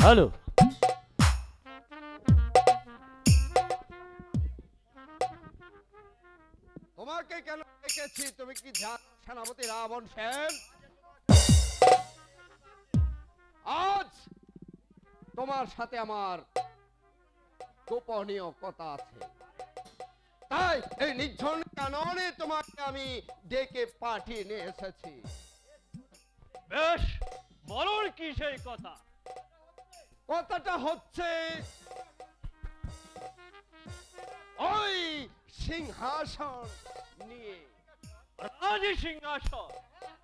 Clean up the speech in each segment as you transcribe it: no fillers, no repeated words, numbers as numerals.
ভালো। তোমাকে কেন ডেকেছি তুমি কি জানো সেনাপতি রাবণ সেন? আজ তোমার সাথে আমার গোপনীয় কথা আছে, তাই এই নির্জন কাননে তোমাকে আমি ডেকে পাঠিয়ে নিয়ে এসেছি। বেশ, বলুন কি সেই কথা? কথাটা হচ্ছে ওই সিংহাসন নিয়ে। রাজি সিংহাসন?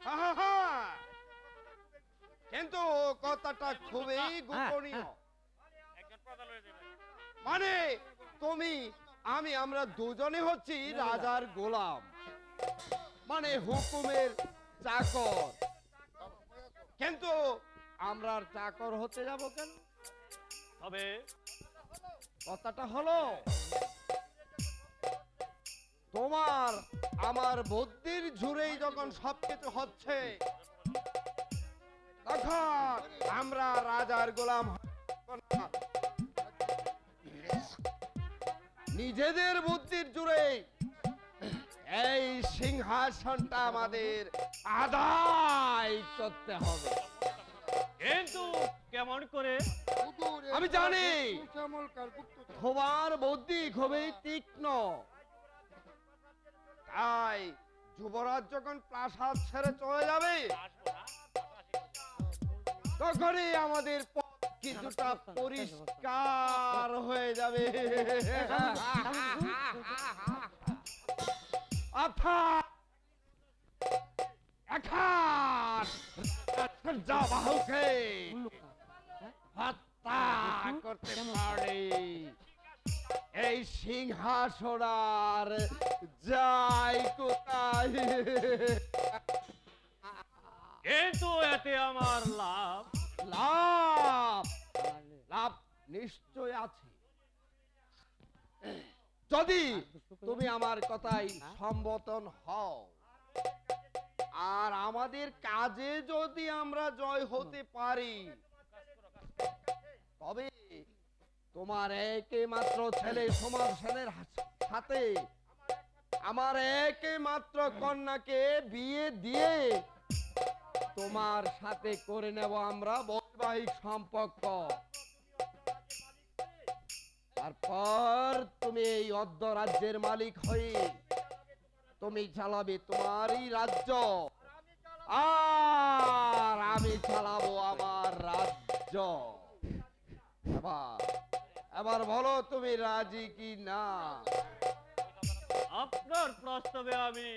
হা হা হা। কিন্তু কথাটা খুবই গোপনীয়। মানে তুমি আমরা দুজনে হচ্ছি রাজার গোলাম, মানে হুকুমের চাকর। কিন্তু আমরা চাকর হতে যাব কেন? তবে কথাটা হলো তোমার আমার বুদ্ধির জুড়েই যখন সবকিছু হচ্ছে, তখন আমরা রাজার গোলাম নিজেদের বুদ্ধির জুড়ে এই সিংহাসনটা আমাদের আদায় করতে হবে। কিন্তু কেমন করে? আমি জানি তোমার বুদ্ধি খুবই তীক্ষ্ণ, তাই যুবরাজ যখন প্রাসাদ ছেড়ে চলে যাবে তখনই আমাদের কিছুটা পরিষ্কার হয়ে যাবে। বাহুকে হত্যা করতে পারে এই সিংহাসন আর যাই কোথায়। কিন্তু এতে আমার লাভ? লাভ লাভ নিশ্চয় আছে, যদি তুমি আমার কথাই সম্মতন হও আর আমাদের কাজে যদি আমরা জয় হতে পারি, তবে তোমার একমাত্র ছেলে সমাজ সেনের সাথে আমার একমাত্র কন্যাকে বিয়ে দিয়ে তোমার সাথে করে নেব আমরা বৈবাহিক সম্পর্ক। তারপর তুমি এই অর্ধ রাজ্যের মালিক হয়ে তুমি চালাবে তোমারই রাজ্য, আর আমি চালাবো আমার রাজ্য। এবার বলো তুমি রাজি কি না? আপনার প্রস্তাবে আমি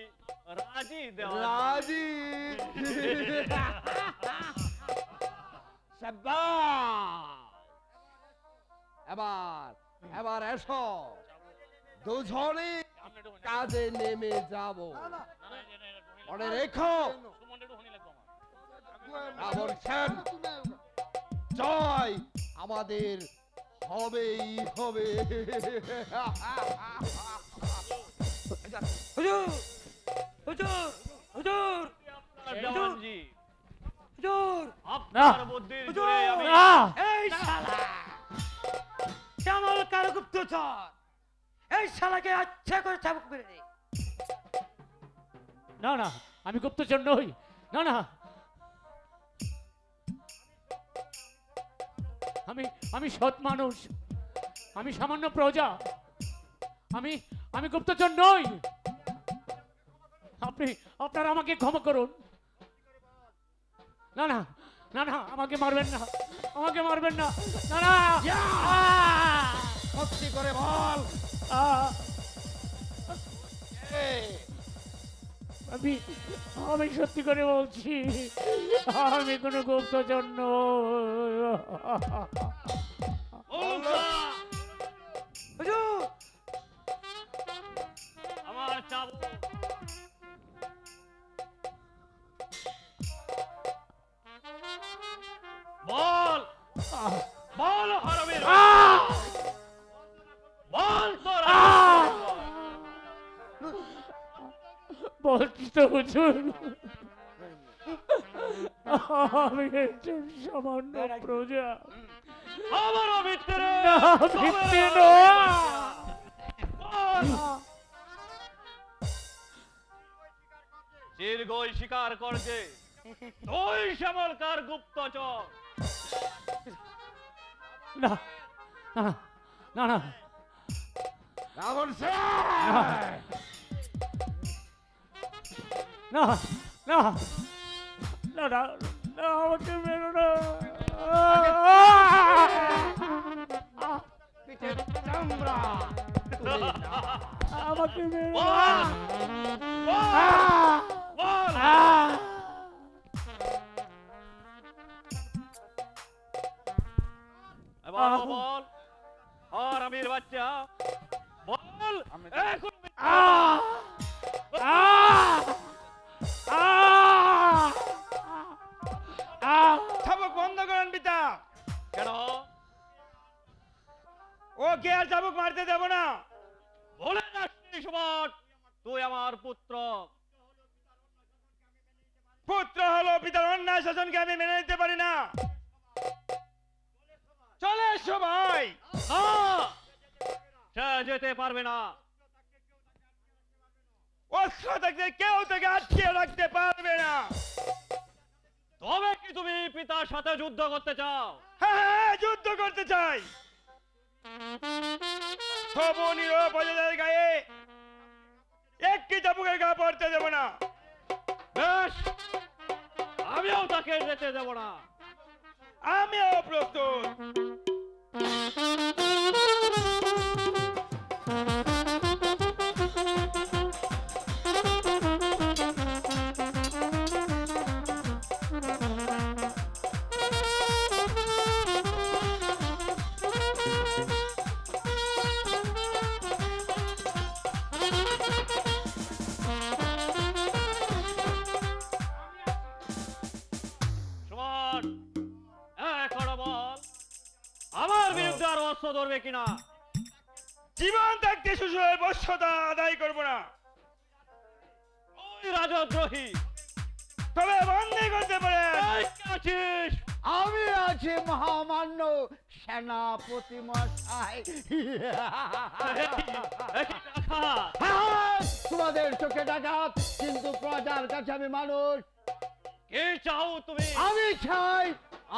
রাজি। রাজি। এবার এবার এসো, দুজনে কাজে নেমে যাব। মনে রেখো রাবণ সেন, জয় আমাদের হবেই হবে। হুজুর হুজুর হুজুর জওয়ানজি, হুজুর, আপনার বুদ্ধির জোরে আমি এই শালা শ্যামল কার গুপ্তচর, এই শালাকে আচ্ছা করে চাবুক মেরে দে। না না, আমি গুপ্তচর নই। না না, আমি সৎ মানুষ, আমি সামান্য প্রজা, আমি গুপ্তচর নই। আপনারা আমাকে ক্ষমা করুন। না না না না, আমাকে মারবেন না, আমাকে মারবেন না। না না, সত্যি করে বল, আমি সত্যি করে বলছি, আমি কোনো গুপ্তচর নই। আমার চাবুক বল, বল হারামির, বল তোরা। বলছি তো হুজুর, আমি একজন সামান্য প্রজা, আবারও মিথ্যে রে না, তবে মিথ্যে আর নয়। বল। দীর্ঘই স্বীকার করছে তুই শ্যামলকার গুপ্তচর। না না না না রাবণ না না না না না আমাকে মেরো না পিঠের চামড়া তুলে নাও। আমাকে মেরো বল, না বল, বল। এবার বল আর আমির বাচ্চা বল এখন চাবুক বন্ধ করেন পিতা। কেন ও কে আর চাবুক মারতে দেব না। বলে যাচ্ছি সুবট তুই আমার পুত্র। পুত্র হলো পিতার অন্যায় শাসনকে আমি মেনে নিতে পারি না। চলে এসো ভাই। না সে যেতে পারবে না। অস্ত্র থাকতে কেউ তাকে আটকে রাখতে পারবে না। তবে কি তুমি পিতার সাথে যুদ্ধ করতে চাও? হ্যাঁ হ্যাঁ, যুদ্ধ করতে চাই। তবু নিরপরাধীদের গায়ে একটি চাবুকের গা পড়তে দেব না। বেশ আমিও তাকে যেতে দেব না। আমিও প্রস্তুত। সুমন এখন বল আমার বিরুদ্ধে আর অস্ত্র ধরবে কিনা? জীবন থাকতে শ্বশুরের বশ্যতা আদায় করব না। ওই রাজদ্রোহী তবে বন্দী করতে পারেন। এই কে আছিস? আমি আছি মহামান্য সেনাপতি মশাই। একই রাখা। হ্যাঁ, তোমাদের চোখে ডাকাত কিন্তু প্রজার কাছে আমি মানুষ। কি চাও তুমি? আমি চাই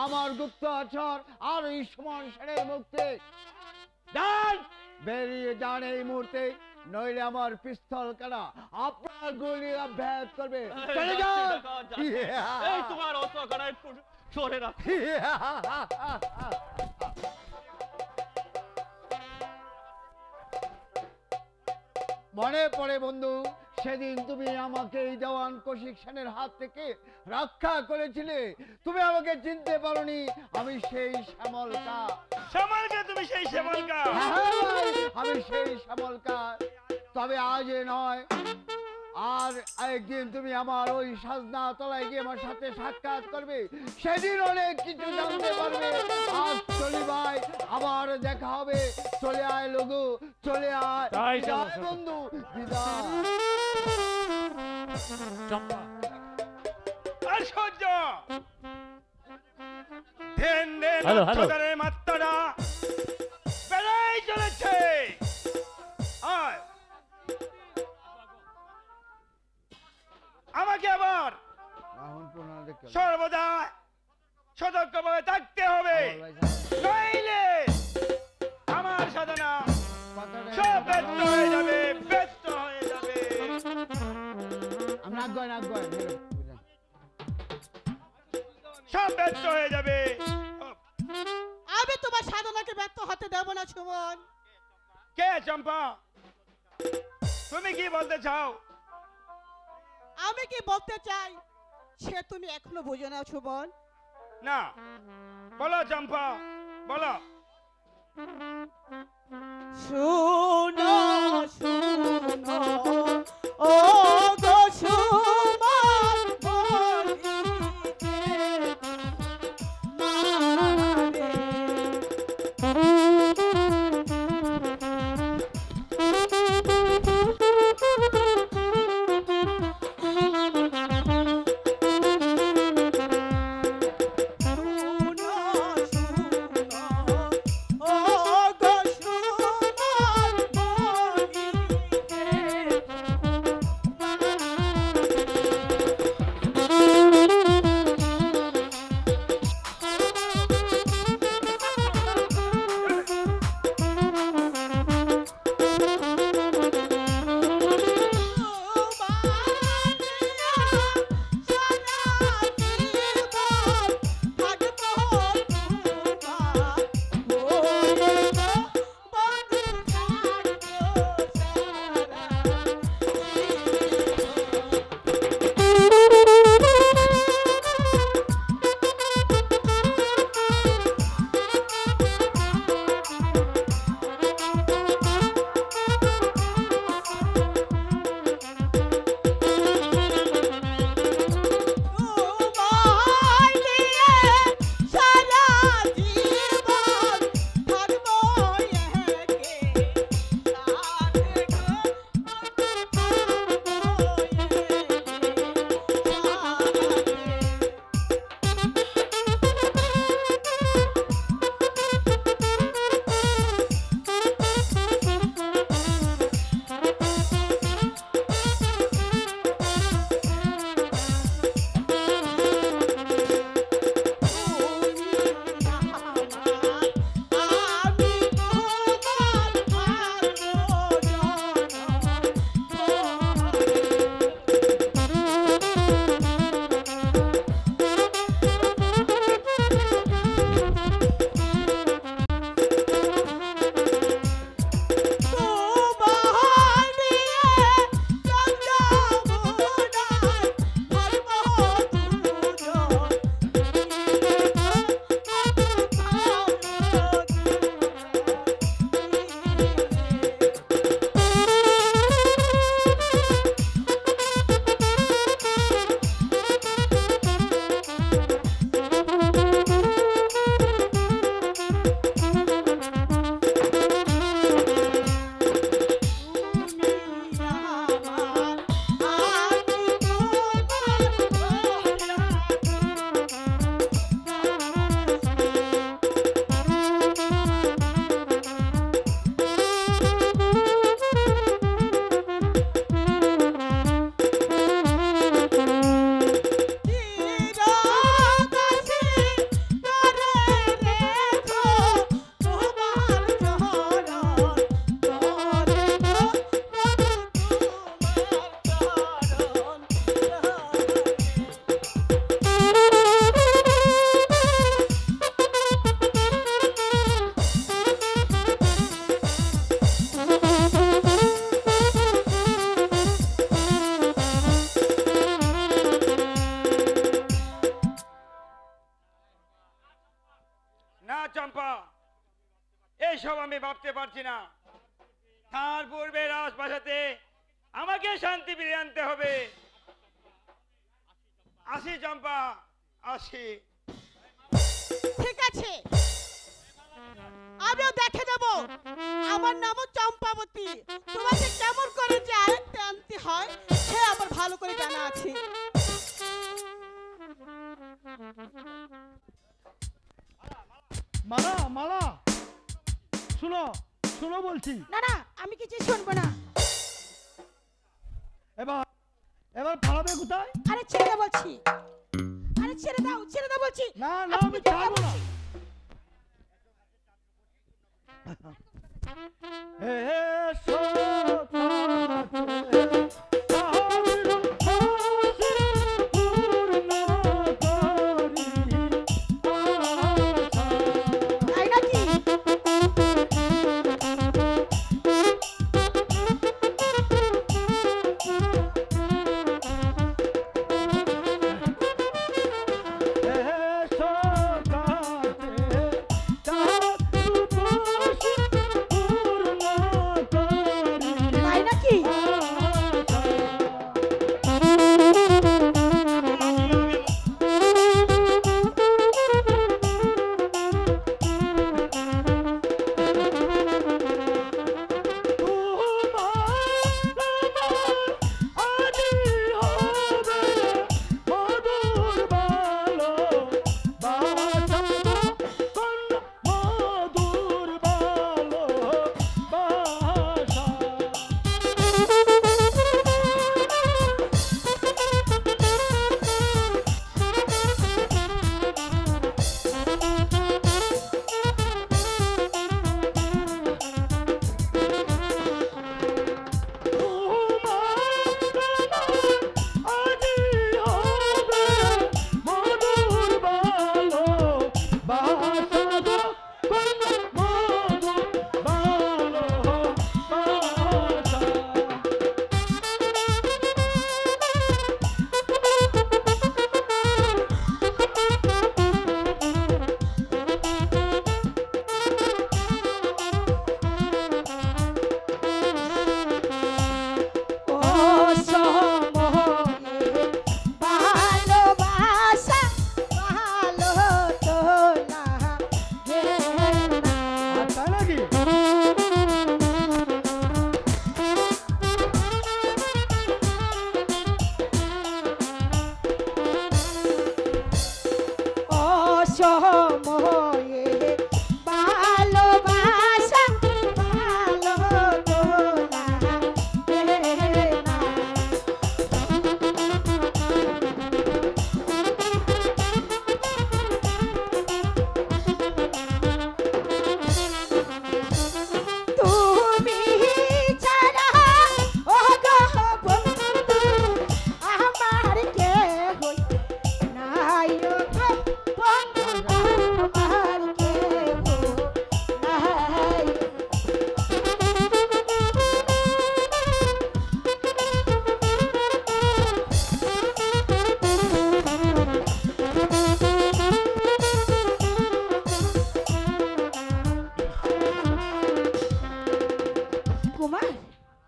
আমার গুপ্তচর আর এই সমান সেনের মুক্তি। যান বেরিয়ে যান এই মুহূর্তে, নইলে আমার পিস্তল কানা আপনার গুলি অভ্যাস করবে। চলে যান। এই তোমার অস্ত্র কানা একটু সরে রাখো। মনে পড়ে বন্ধু, সেদিন তুমি আমাকে এই দেওয়ান কৌশিক সেনের হাত থেকে রক্ষা করেছিলে। তুমি আমাকে চিনতে পারোনি, আমি সেই শ্যামলকা। শ্যামলকা, তুমি সেই শ্যামলকা। হ্যাঁ ভাই, আমি সেই শ্যামলকা। তবে আজ নয়, আর একদিন তুমি আমার ওই সাজনা তলায় গিয়ে আমার সাথে সাক্ষাৎ করবে, সেদিন অনেক কিছু জানতে পারবে। আজ চলি ভাই, আবার দেখা হবে। চলে আয় লগু, চলে আয়। তাই বিদায় চলো। বন্ধু, বিদায়। চম্পা আশ্চর্য। দেন দেন হ্যালো, হ্যালো। অত্যাচারের মাত্রাটা বেড়েই চলেছে। আয়। আমাকে আবার সর্বদা সতর্কভাবে থাকতে হবে, নইলে আমার সাধনা সব ব্যর্থ হয়ে যাবে, ব্যর্থ হয়ে যাবে। সব ব্যর্থ হয়ে যাবে। আমি তোমার সাধনাকে ব্যর্থ হতে দেব না সুমন। কে চম্পা, তুমি কি বলতে চাও? আমি কি বলতে চাই সে তুমি এখনো বুঝো না সুমন। না, বলো চম্পা, বলো। শুনো শুনো ও গো সুমন বলিতে মারে। শুনো শুনো এসব আমি ভাবতে পারছি না। তার পূর্বে রাজপ্রাসাদে আমাকে শান্তি ফিরিয়ে আনতে হবে। আসি চম্পা, আসি। ঠিক আছে, আমিও দেখে দেব। আমার নামও চম্পাবতী। তোমাকে কেমন করে যে আরেকটা আনতে হয় সে আমার ভালো করে জানা আছে। মালা মালা, শুনো শুনো বলছি। না না, আমি কিছু শুনবো না। এবার এবার পালাবে কোথায়? আরে ছেড়ে বলছি, আরে ছেড়ে দাও বলছি। না না, আমি ছাড়বো না। হে হে তাই নাকি? তাই নাকি?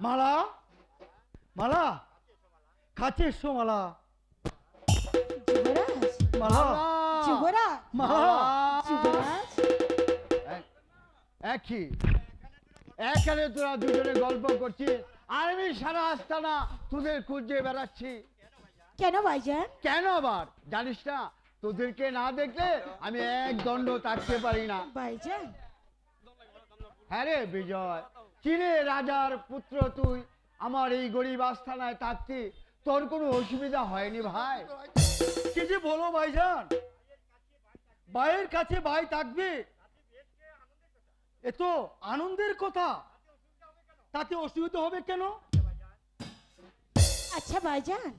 মালা মালা, কাছে এসো মালা। মালা মালা, একই এখানে তোরা দুজনে গল্প করছিস আর আমি সারা আস্তানা তোদের খুঁজে বেড়াচ্ছি। কেন ভাইজান? কেন আবার জানিস না, তোদেরকে না দেখলে আমি এক দণ্ড থাকতে পারি না ভাইজান। হ্যাঁ রে বিজয়, চীনে রাজার পুত্র তুই আমার এই গরিব আস্তানায় থাকতি, তোর কোনো অসুবিধা হয়নি ভাই? কি যে বলো ভাইজান, ভাইয়ের কাছে ভাই থাকবে এ তো আনন্দের কথা, তাতে অসুবিধা হবে কেন? আচ্ছা ভাইজান,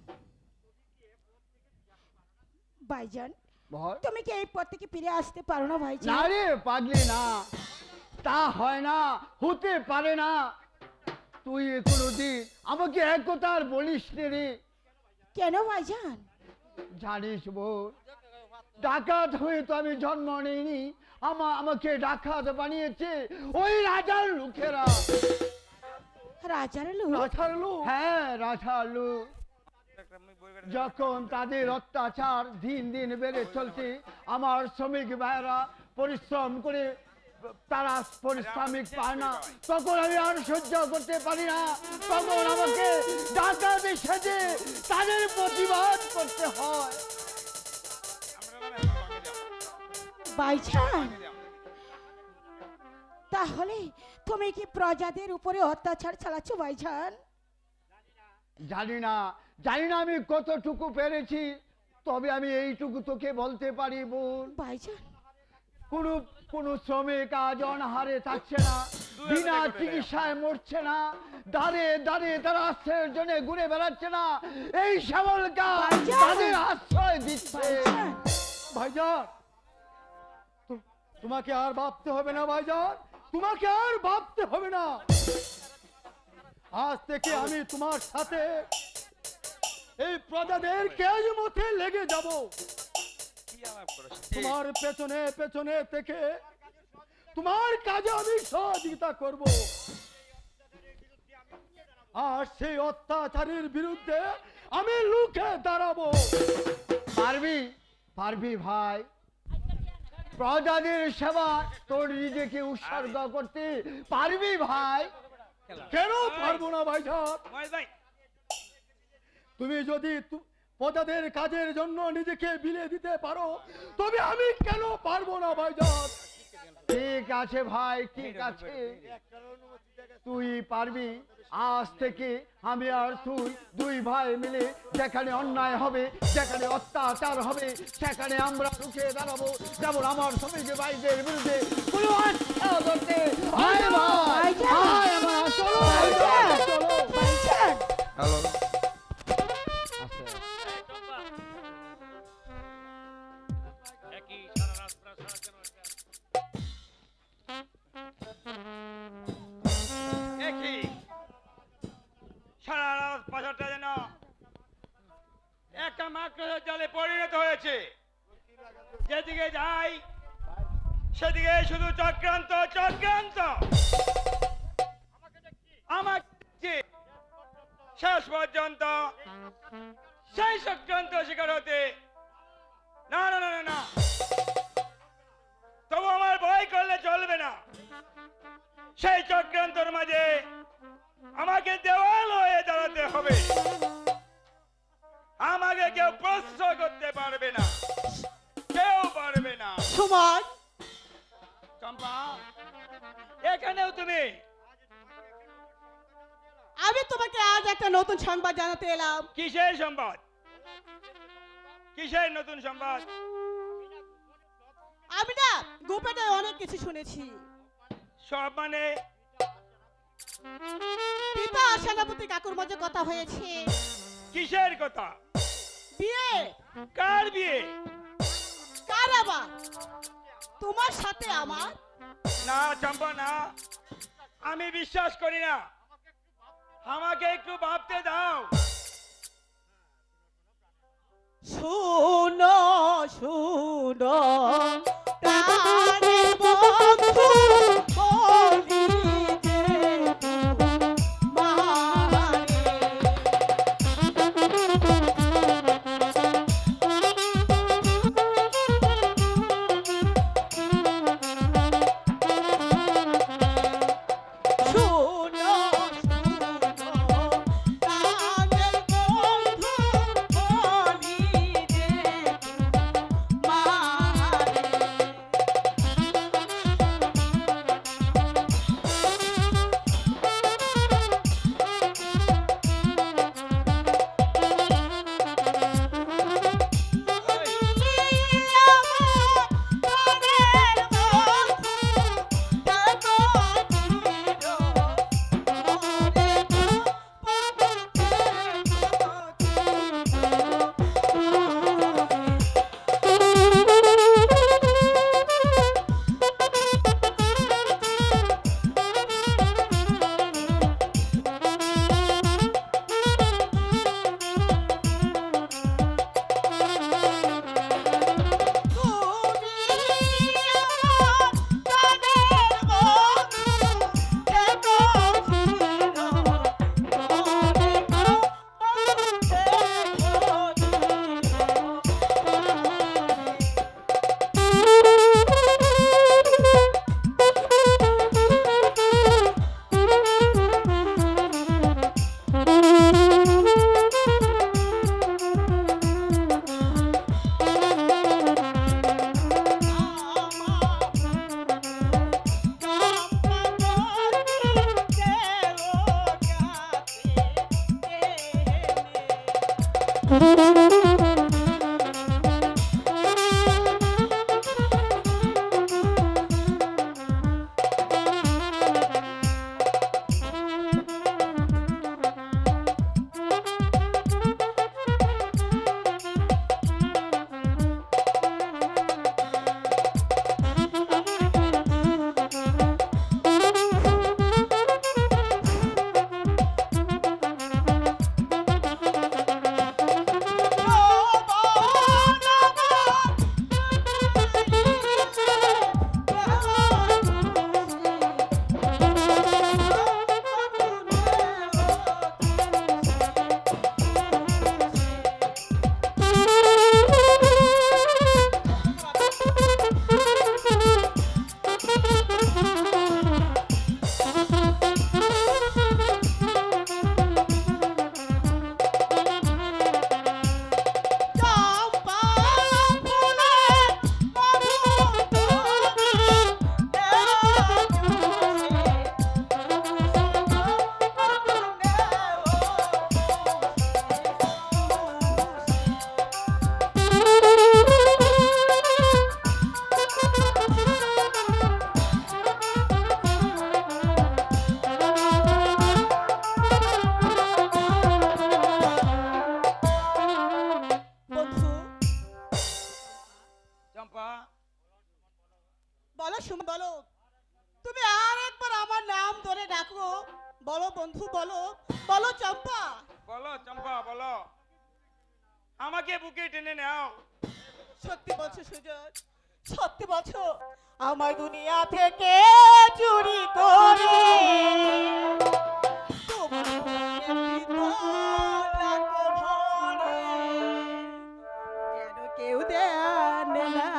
ভাইজান বল। তুমি কি এই পথ থেকে ফিরে আসতে পারো না ভাইজান? না রে পাগলি, না তা হয় না, হতে পারে না। তুই কোনোদিন আমাকে এক কথা আর বলিস রে। কেন ভাইজান? জানিস বোন, ডাকাত হয়ে তো আমি জন্ম নেইনি, আমাকে ডাকাত বানিয়েছে ওই রাজার লোকেরা। রাজার লোক? রাজার লোক? হ্যাঁ, রাজার লোক। যখন তাদের অত্যাচার দিন দিন বেড়ে চলছে, আমার শ্রমিক ভাইরা পরিশ্রম করে তারা পারিশ্রমিক পায় না, তখন আমি আর সহ্য করতে পারি না, তখন আমাকে ডাকাতের সাথে তাদের প্রতিবাদ করতে হয়। ভাইজান, তাহলে তুমি কি প্রজাদের উপরে অত্যাচার চালাচ্ছ ভাইজান? জানি না আমি কতটুকু পেরেছি, তবে আমি এইটুকু তোকে বলতে পারি বোন, ভাইজান কোন শ্রমিক আজ অনাহারে থাকছে না, বিনা চিকিৎসায় মরছে না, দাঁড়ে দাঁড়িয়ে তারা আশ্রয়ের জন্য ঘুরে বেড়াচ্ছে না, এই শ্যামলকা তাদের আশ্রয় দিচ্ছে। ভাইজান, তোমাকে আর ভাবতে হবে না ভাইজান, তোমাকে আর ভাবতে হবে না। আজ থেকে আমি তোমার সাথে এই প্রজাদের কেজ মতে লেগে যাব। তোমার পেছনে পেছনে থেকে তোমার কাজে আমি সহযোগিতা করব, আর সেই অত্যাচারের বিরুদ্ধে আমি লুকে দাঁড়াবো। পারবি ভাই, প্রজাদের সেবা তোর নিজেকে উৎসর্গ করতে পারবি ভাই? কেন পারবো না ভাইজান? তুমি যদি প্রজাদের কাজের জন্য নিজেকে বিলিয়ে দিতে পারো, তবে আমি কেন পারবো না ভাইজান? ঠিক আছে ভাই, ঠিক আছে, তুই পারবি। আজ থেকে আমি আর তুই দুই ভাই মিলে যেখানে অন্যায় হবে, যেখানে অত্যাচার হবে, সেখানে আমরা রুখে দাঁড়াবো। যেমন আমার শ্রমিক ভাইদের বিরুদ্ধে কোনো আস্থা করতে হয় ভাই। চলো হ্যালো। সারা রাত বাজারটা যেন একটা মাকড়সার জালে পরিণত হয়েছে। যেদিকে যাই সেদিকে শুধু চক্রান্ত চক্রান্ত। আমাকে শেষ পর্যন্ত সেই চক্রান্ত শিকার হতে না না না না, তবু আমার ভয় করলে চলবে না। সেই চক্রান্তর মাঝে আমাকে দেওয়াল হয়ে দাঁড়াতে হবে। আমাকে কেউ প্রশ্ন করতে পারবে না, কেউ পারবে না। সুমন, চম্পা, এখানেও তুমি? আমি তোমাকে আজ একটা নতুন সংবাদ জানাতে এলাম। কিসের সংবাদ? কিসের নতুন সংবাদ? আমি না গোপনে অনেক কিছু শুনেছি। সব মানে? পিতা সেনাপতি কাকুর মাঝে কথা হয়েছে। কিসের কথা? বিয়ে। কার বিয়ে? কার আবার? তোমার সাথে আমার। না চম্পা, না, আমি বিশ্বাস করি না। আমাকে একটু ভাবতে দাও। শুনো শুনো প্রাণের বন্ধু, বলি যে তোমারে। শুনো শুনো প্রাণের বলো সুমন বলো, তুমি আর একবার আমার নাম ধরে ডাকো। বলো বন্ধু বলো, বলো চম্পা। বলো চম্পা বলো, আমাকে বুকে টেনে নাও। সত্যি বলছো সুজন, সত্যি বলছো? আমার দুনিয়া থেকে চুরি করে তোমার যেন কেউ দেন না।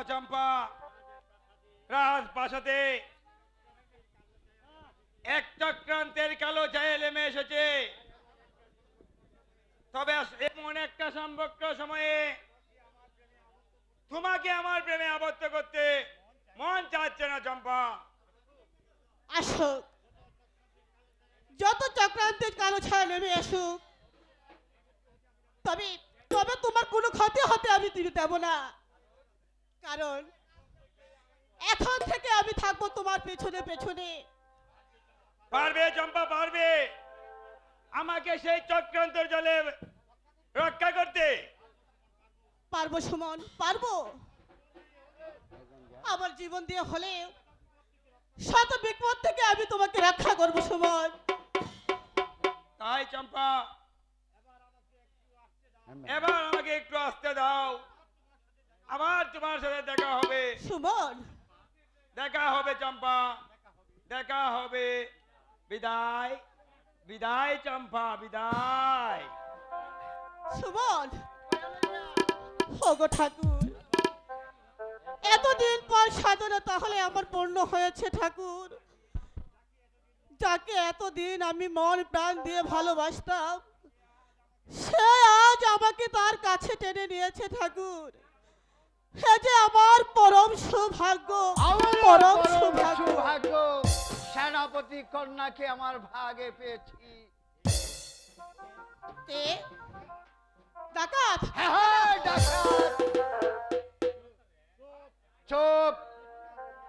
চম্পা, রাজপ্রাসাদে এক চক্রান্তের কালো ছায়া নেমে এসেছে। তবে এমন একটা সম্পর্ক সময়ে তোমাকে আমার প্রেমে আবদ্ধ করতে মন চাচ্ছে না চম্পা। আসুক, যত চক্রান্তের কালো ছায়া নেমে আসুক, তবে তবে তোমার কোনো ক্ষতি হতে আমি দেব না। কারণ এখন থেকে আমি থাকবো তোমার পেছনে পেছনে। পারবে চম্পা, পারবে আমাকে সেই চক্রান্তের জলে রক্ষা করতে? পারবো সুমন, পারবো। আমার জীবন দিয়ে হলে শত বিপদ থেকে আমি তোমাকে রক্ষা করবো সুমন। তাই চম্পা, এবার আমাকে একটু আসতে দাও, আবার তোমার সাথে দেখা হবে। সুমন, দেখা হবে চম্পা, দেখা হবে। বিদায়, বিদায় চম্পা, বিদায়। সুমন, ওগো ঠাকুর, এতদিন পর সাধনা তাহলে আমার পূর্ণ হয়েছে ঠাকুর। যাকে এতদিন আমি মন প্রাণ দিয়ে ভালোবাসতাম, সে আজ আমাকে তার কাছে টেনে নিয়েছে ঠাকুর। সে যে আমার পরম সৌভাগ্য, পরম সৌভাগ্য। সৌভাগ্য, সেনাপতি কন্যাকে আমার ভাগে পেয়েছি। তে ডাকাত, হ্যাঁ, ডাকাত। চুপ,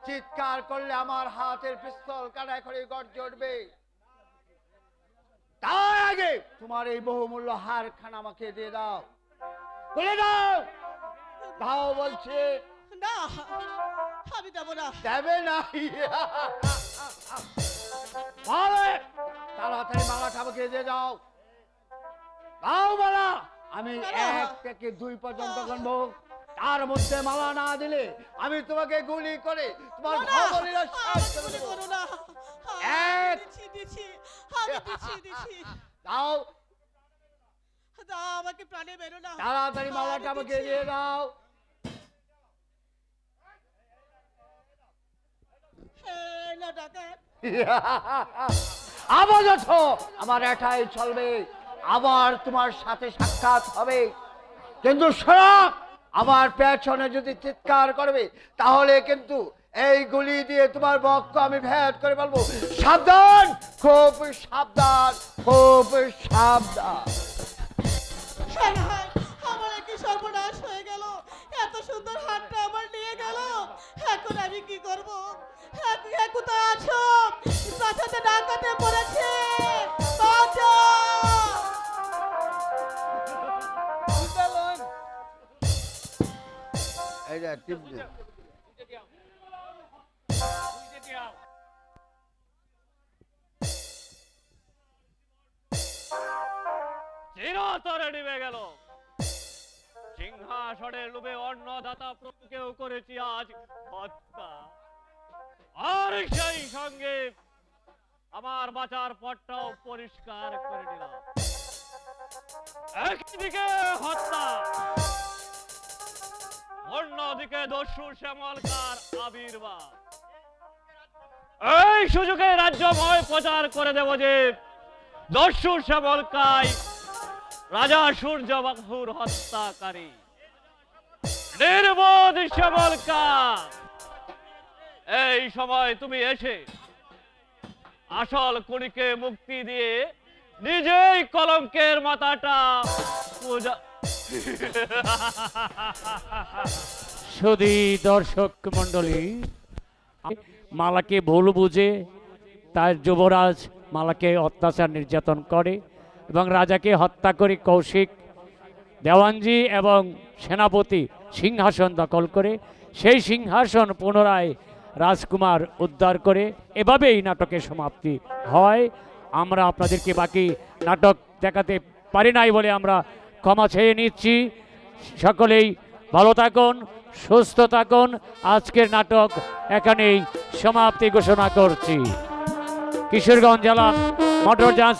চিৎকার করলে আমার হাতের পিস্তল কাটা করে গর্জে উঠবে। তার আগে তোমার এই বহুমূল্য হারখানা আমাকে দিয়ে দাও, বলে দাও। দাও বলছে। না, আমি দেব না। দেবে না? বলে, তাড়াতাড়ি মালাটা আমাকে দিয়ে দাও। দাও মালা। আমি 1 থেকে 2 পর্যন্ত গণবো, তার মধ্যে মালা না দিলে আমি তোমাকে গুলি করে তোমার ভবনীরা শেষ করে দেব। এক। দাও, আমাকে প্রাণে বেরো না। তাড়াতাড়ি মালাটা আমাকে দিয়ে দাও। না ডাকাত, আপাতত আমার এটাই চলবে, আবার তোমার সাথে সাক্ষাৎ হবে। কিন্তু শোনো, আমার পেছনে যদি চিৎকার করবে তাহলে কিন্তু এই গুলি দিয়ে তোমার বক্ষ আমি ভেদ করে বলবো। সাবধান, খুব সাবধান, খুব সাবধান। আমার কি সর্বনাশ হয়ে গেল। এত সুন্দর হাতটা আমার নিয়ে গেল। এখন আমি কি করব? কোথায় আছো? প্রাসাদে ডাকাতে পড়েছে। বাঁচাও! এই যে টিপ দে। চিরতরে নিভে গেল। সিংহাসনের লোভে অন্নদাতা প্রভুকেও করেছি আজ হত্যা, আর সেই সঙ্গে আমার বাঁচার পথটাও পরিষ্কার করে নিলাম। একদিকে হত্যা, অন্যদিকে দস্যু শ্যামলকার আবির্ভাব। এই সুযোগে রাজ্যময় প্রচার করে দেব যে দস্যু শ্যামলকাই রাজা সূর্যবাহুর হত্যাকারী। নির্বোধ শ্যামলকা, এই সময় তুমি এসে আসল খুনিকে মুক্তি দিয়ে নিজেই কলঙ্কের মাথাটা পূজা। সুধী দর্শক মন্ডলী, মালাকে ভুল বুঝে তার যুবরাজ মালাকে অত্যাচার নির্যাতন করে এবং রাজাকে হত্যা করে কৌশিক, দেওয়ানজি এবং সেনাপতি সিংহাসন দখল করে সেই সিংহাসন পুনরায় রাজকুমার উদ্ধার করে। এভাবেই নাটকের সমাপ্তি হয়। আমরা আপনাদেরকে বাকি নাটক দেখাতে পারি নাই বলে আমরা ক্ষমা চেয়ে নিচ্ছি। সকলেই ভালো থাকুন, সুস্থ থাকুন। আজকের নাটক এখানেই সমাপ্তি ঘোষণা করছি। কিশোরগঞ্জ জেলা মোটর যান